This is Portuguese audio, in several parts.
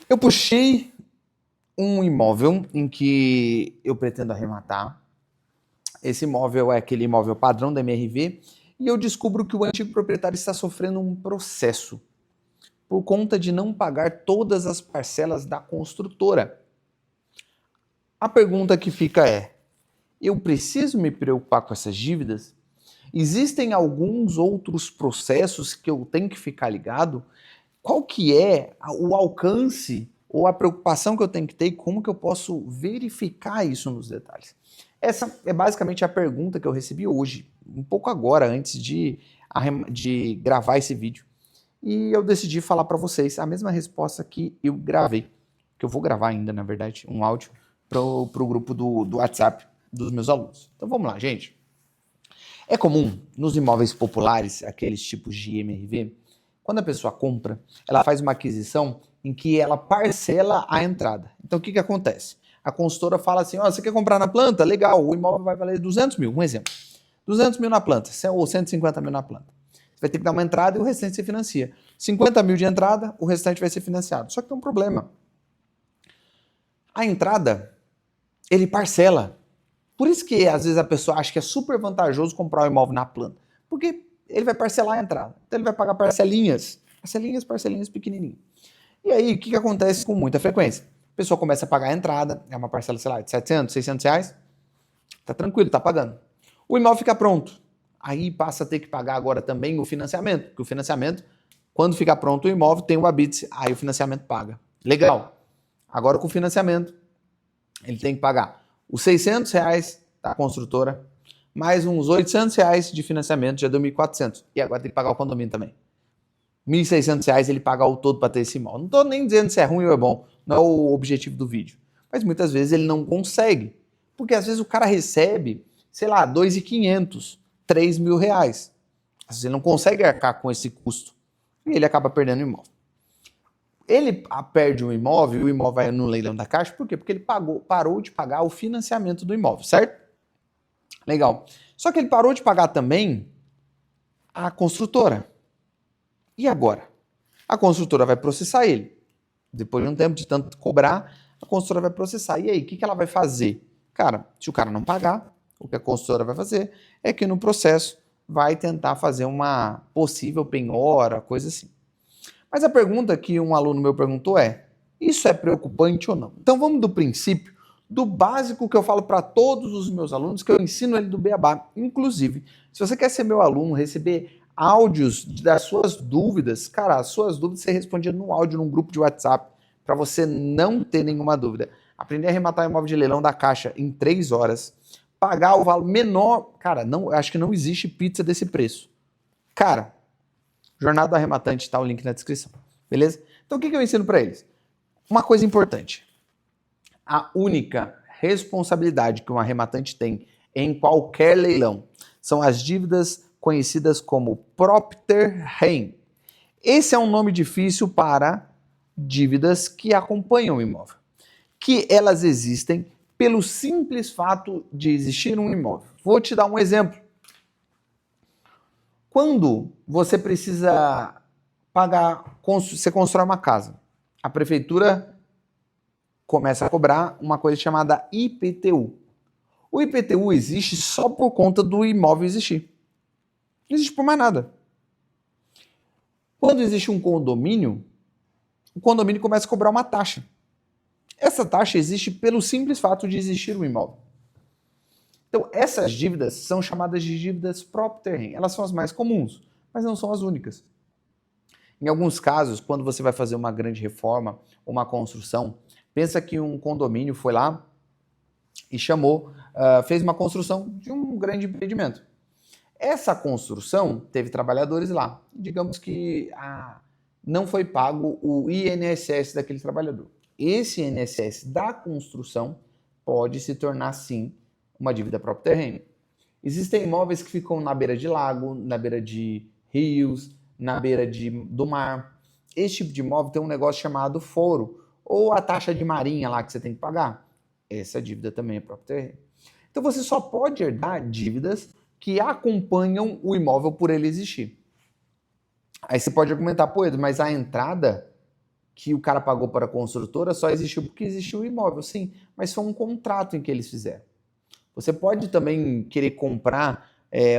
Eu puxei um imóvel em que eu pretendo arrematar. Esse imóvel é aquele imóvel padrão da MRV e eu descubro que o antigo proprietário está sofrendo um processo por conta de não pagar todas as parcelas da construtora. A pergunta que fica é: eu preciso me preocupar com essas dívidas? Existem alguns outros processos que eu tenho que ficar ligado? Qual que é o alcance ou a preocupação que eu tenho que ter e como que eu posso verificar isso nos detalhes? Essa é basicamente a pergunta que eu recebi hoje, um pouco agora, antes de gravar esse vídeo. E eu decidi falar para vocês a mesma resposta que eu gravei, que eu vou gravar ainda, na verdade, um áudio para o grupo do WhatsApp dos meus alunos. Então vamos lá, gente. É comum nos imóveis populares, aqueles tipos de MRV, quando a pessoa compra, ela faz uma aquisição em que ela parcela a entrada. Então o que acontece? A consultora fala assim: ó, você quer comprar na planta? Legal, o imóvel vai valer 200 mil, um exemplo. 200 mil na planta, ou 150 mil na planta. Você vai ter que dar uma entrada e o restante você financia. 50 mil de entrada, o restante vai ser financiado. Só que tem um problema. A entrada, ele parcela. Por isso que às vezes a pessoa acha que é super vantajoso comprar o imóvel na planta. Porque ele vai parcelar a entrada. Então ele vai pagar parcelinhas. Parcelinhas pequenininhas. E aí, o que acontece com muita frequência? A pessoa começa a pagar a entrada, é uma parcela, sei lá, de 700, 600 reais. Tá tranquilo, tá pagando. O imóvel fica pronto. Aí passa a ter que pagar agora também o financiamento. Porque o financiamento, quando ficar pronto o imóvel, tem o habite, aí o financiamento paga. Legal. Agora com o financiamento, ele tem que pagar os 600 reais da construtora, mais uns 800 reais de financiamento, já deu 1.400. E agora tem que pagar o condomínio também. 1.600 reais ele paga o todo para ter esse imóvel. Não estou nem dizendo se é ruim ou é bom, não é o objetivo do vídeo. Mas muitas vezes ele não consegue. Porque às vezes o cara recebe, sei lá, 2.500, 3 mil reais. Às vezes ele não consegue arcar com esse custo. E ele acaba perdendo o imóvel. Ele perde o imóvel vai no leilão da Caixa, por quê? Porque ele parou de pagar o financiamento do imóvel, certo? Legal. Só que ele parou de pagar também a construtora. E agora? A construtora vai processar ele. Depois de um tempo de tanto cobrar, a construtora vai processar. E aí, o que ela vai fazer? Cara, se o cara não pagar, o que a construtora vai fazer é que no processo vai tentar fazer uma possível penhora, coisa assim. Mas a pergunta que um aluno meu perguntou é: isso é preocupante ou não? Então vamos do princípio, do básico que eu falo para todos os meus alunos, que eu ensino ele do beabá. Inclusive, se você quer ser meu aluno, receber áudios das suas dúvidas, cara, as suas dúvidas você respondia no áudio, num grupo de WhatsApp, para você não ter nenhuma dúvida. Aprender a arrematar imóvel de leilão da Caixa em 3 horas, pagar o valor menor, cara, não, acho que não existe pizza desse preço. Cara, Jornada do Arrematante, tá o link na descrição. Beleza? Então o que eu ensino para eles? Uma coisa importante. A única responsabilidade que um arrematante tem em qualquer leilão são as dívidas conhecidas como propter rem. Esse é um nome difícil para dívidas que acompanham o imóvel, que elas existem pelo simples fato de existir um imóvel. Vou te dar um exemplo. Quando você precisa pagar, você constrói uma casa, a prefeitura começa a cobrar uma coisa chamada IPTU. O IPTU existe só por conta do imóvel existir. Não existe por mais nada. Quando existe um condomínio, o condomínio começa a cobrar uma taxa. Essa taxa existe pelo simples fato de existir um imóvel. Então, essas dívidas são chamadas de dívidas propter rem. Elas são as mais comuns, mas não são as únicas. Em alguns casos, quando você vai fazer uma grande reforma, uma construção, pensa que um condomínio foi lá e chamou, fez uma construção de um grande empreendimento. Essa construção teve trabalhadores lá. Digamos que não foi pago o INSS daquele trabalhador. Esse INSS da construção pode se tornar, sim, uma dívida própria terreno. Existem imóveis que ficam na beira de lago, na beira de rios, na beira do mar. Esse tipo de imóvel tem um negócio chamado foro, ou a taxa de marinha lá que você tem que pagar. Essa dívida também é próprio terreno. Então você só pode herdar dívidas que acompanham o imóvel por ele existir. Aí você pode argumentar, pô, Edu, mas a entrada que o cara pagou para a construtora só existiu porque existiu o imóvel, sim, mas foi um contrato em que eles fizeram. Você pode também querer comprar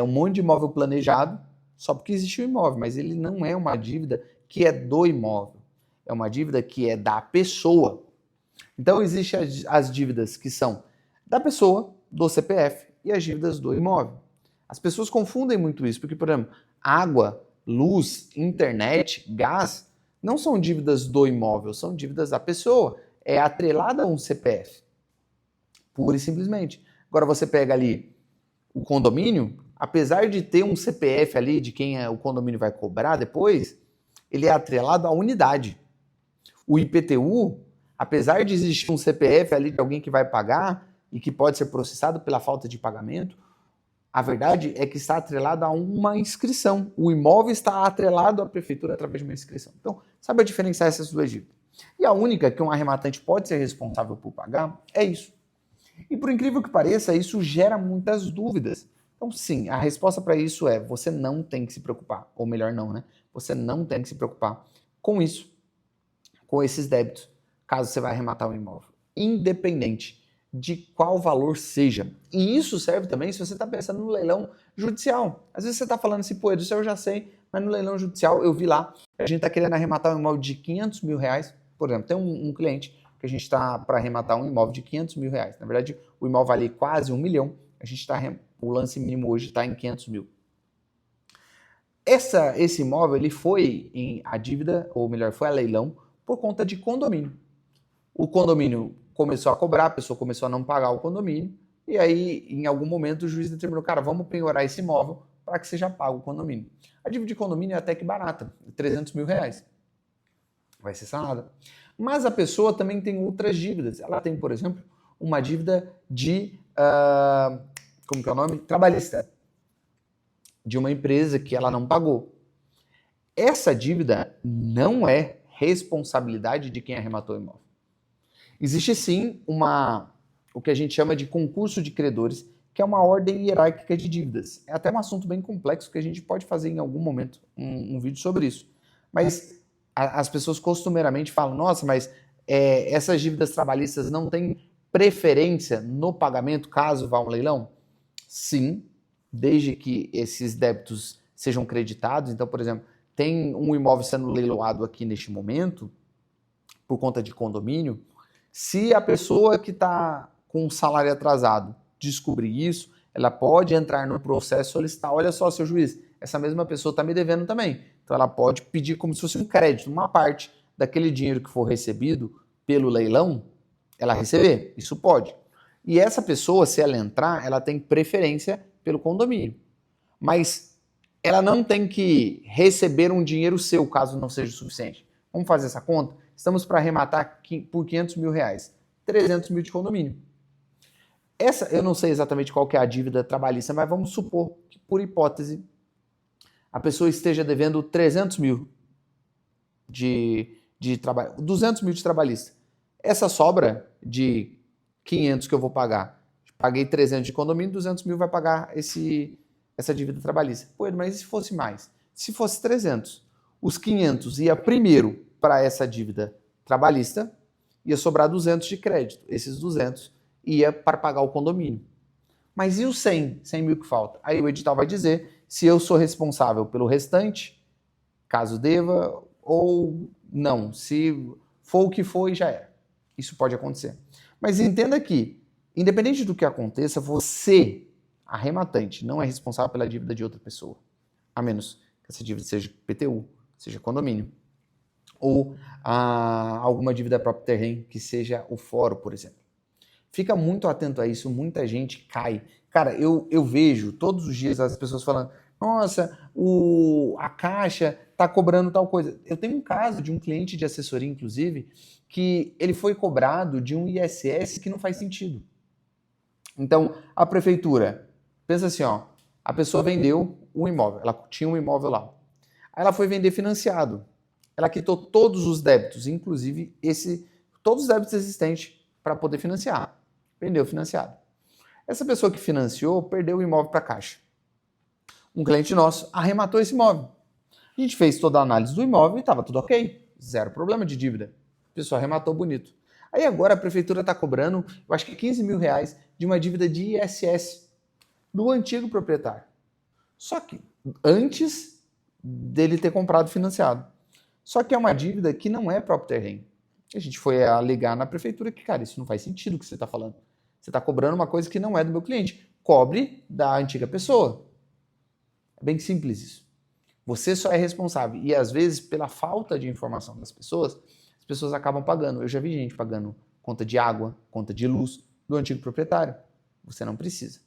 um monte de imóvel planejado só porque existiu o imóvel, mas ele não é uma dívida que é do imóvel, é uma dívida que é da pessoa. Então, existem as dívidas que são da pessoa, do CPF, e as dívidas do imóvel. As pessoas confundem muito isso, porque, por exemplo, água, luz, internet, gás, não são dívidas do imóvel, são dívidas da pessoa. É atrelada a um CPF, pura e simplesmente. Agora você pega ali o condomínio, apesar de ter um CPF ali de quem o condomínio vai cobrar depois, ele é atrelado à unidade. O IPTU, apesar de existir um CPF ali de alguém que vai pagar e que pode ser processado pela falta de pagamento, a verdade é que está atrelado a uma inscrição. O imóvel está atrelado à prefeitura através de uma inscrição. Então, sabe diferenciar essas duas dívidas. E a única que um arrematante pode ser responsável por pagar é isso. E por incrível que pareça, isso gera muitas dúvidas. Então, sim, a resposta para isso é: você não tem que se preocupar. Ou melhor, não, né? Você não tem que se preocupar com isso, com esses débitos, caso você vá arrematar um imóvel. Independente de qual valor seja. E isso serve também se você está pensando no leilão judicial. Às vezes você está falando assim, pô, isso eu já sei, mas no leilão judicial eu vi lá, a gente está querendo arrematar um imóvel de 500 mil reais. Por exemplo, tem um cliente que a gente está para arrematar um imóvel de 500 mil reais. Na verdade, o imóvel vale quase 1 milhão, a gente está, o lance mínimo hoje está em 500 mil. Esse imóvel, ele foi a dívida, ou melhor, foi a leilão, por conta de condomínio. O condomínio começou a cobrar, a pessoa começou a não pagar o condomínio, e aí, em algum momento, o juiz determinou, cara, vamos penhorar esse imóvel para que seja pago o condomínio. A dívida de condomínio é até que barata, 300 mil reais. Vai ser sanada. Mas a pessoa também tem outras dívidas. Ela tem, por exemplo, uma dívida de, como que é o nome? Trabalhista. De uma empresa que ela não pagou. Essa dívida não é responsabilidade de quem arrematou o imóvel. Existe sim o que a gente chama de concurso de credores, que é uma ordem hierárquica de dívidas. É até um assunto bem complexo que a gente pode fazer em algum momento um vídeo sobre isso. Mas as pessoas costumeiramente falam, nossa, mas essas dívidas trabalhistas não têm preferência no pagamento caso vá a um leilão? Sim, desde que esses débitos sejam creditados. Então, por exemplo, tem um imóvel sendo leiloado aqui neste momento, por conta de condomínio. Se a pessoa que está com um salário atrasado descobrir isso, ela pode entrar no processo e solicitar, olha só, seu juiz, essa mesma pessoa está me devendo também. Então ela pode pedir como se fosse um crédito, uma parte daquele dinheiro que for recebido pelo leilão, ela receber. Isso pode. E essa pessoa, se ela entrar, ela tem preferência pelo condomínio. Mas ela não tem que receber um dinheiro seu, caso não seja o suficiente. Vamos fazer essa conta? Estamos para arrematar por 500 mil reais. 300 mil de condomínio. Eu não sei exatamente qual que é a dívida trabalhista, mas vamos supor que, por hipótese, a pessoa esteja devendo 300 mil de trabalho, 200 mil de trabalhista. Essa sobra de 500 que eu vou pagar, paguei 300 de condomínio, 200 mil vai pagar essa dívida trabalhista. Pô, mas e se fosse mais? Se fosse 300, os 500 ia primeiro para essa dívida trabalhista, ia sobrar 200 de crédito. Esses 200 ia para pagar o condomínio. Mas e os 100 mil que falta? Aí o edital vai dizer se eu sou responsável pelo restante, caso deva, ou não. Se for o que for, já era. Isso pode acontecer. Mas entenda que, independente do que aconteça, você, arrematante, não é responsável pela dívida de outra pessoa. A menos que essa dívida seja PTU, seja condomínio. Ou alguma dívida própria terreno, que seja o foro, por exemplo. Fica muito atento a isso, muita gente cai. Cara, eu vejo todos os dias as pessoas falando, nossa, a Caixa tá cobrando tal coisa. Eu tenho um caso de um cliente de assessoria, inclusive, que ele foi cobrado de um ISS que não faz sentido. Então, a prefeitura, pensa assim, ó, a pessoa vendeu um imóvel, ela tinha um imóvel lá. Aí ela foi vender financiado. Ela quitou todos os débitos, inclusive todos os débitos existentes para poder financiar. Vendeu financiado. Essa pessoa que financiou perdeu o imóvel para a Caixa. Um cliente nosso arrematou esse imóvel. A gente fez toda a análise do imóvel e estava tudo ok. zero problema de dívida. A pessoa arrematou bonito. Aí agora a prefeitura está cobrando, eu acho que 15 mil reais de uma dívida de ISS do antigo proprietário. Só que antes dele ter comprado financiado. Só que é uma dívida que não é próprio terreno. A gente foi alegar na prefeitura que, cara, isso não faz sentido o que você está falando. Você está cobrando uma coisa que não é do meu cliente. Cobre da antiga pessoa. É bem simples isso. Você só é responsável. E às vezes, pela falta de informação das pessoas, as pessoas acabam pagando. Eu já vi gente pagando conta de água, conta de luz do antigo proprietário. Você não precisa.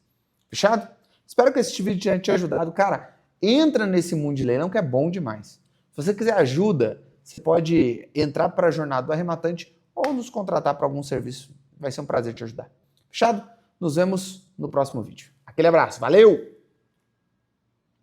Fechado? Espero que esse vídeo tenha te ajudado. Cara, entra nesse mundo de leilão que é bom demais. Se você quiser ajuda, você pode entrar para a jornada do arrematante ou nos contratar para algum serviço. Vai ser um prazer te ajudar. Fechado? Nos vemos no próximo vídeo. Aquele abraço. Valeu!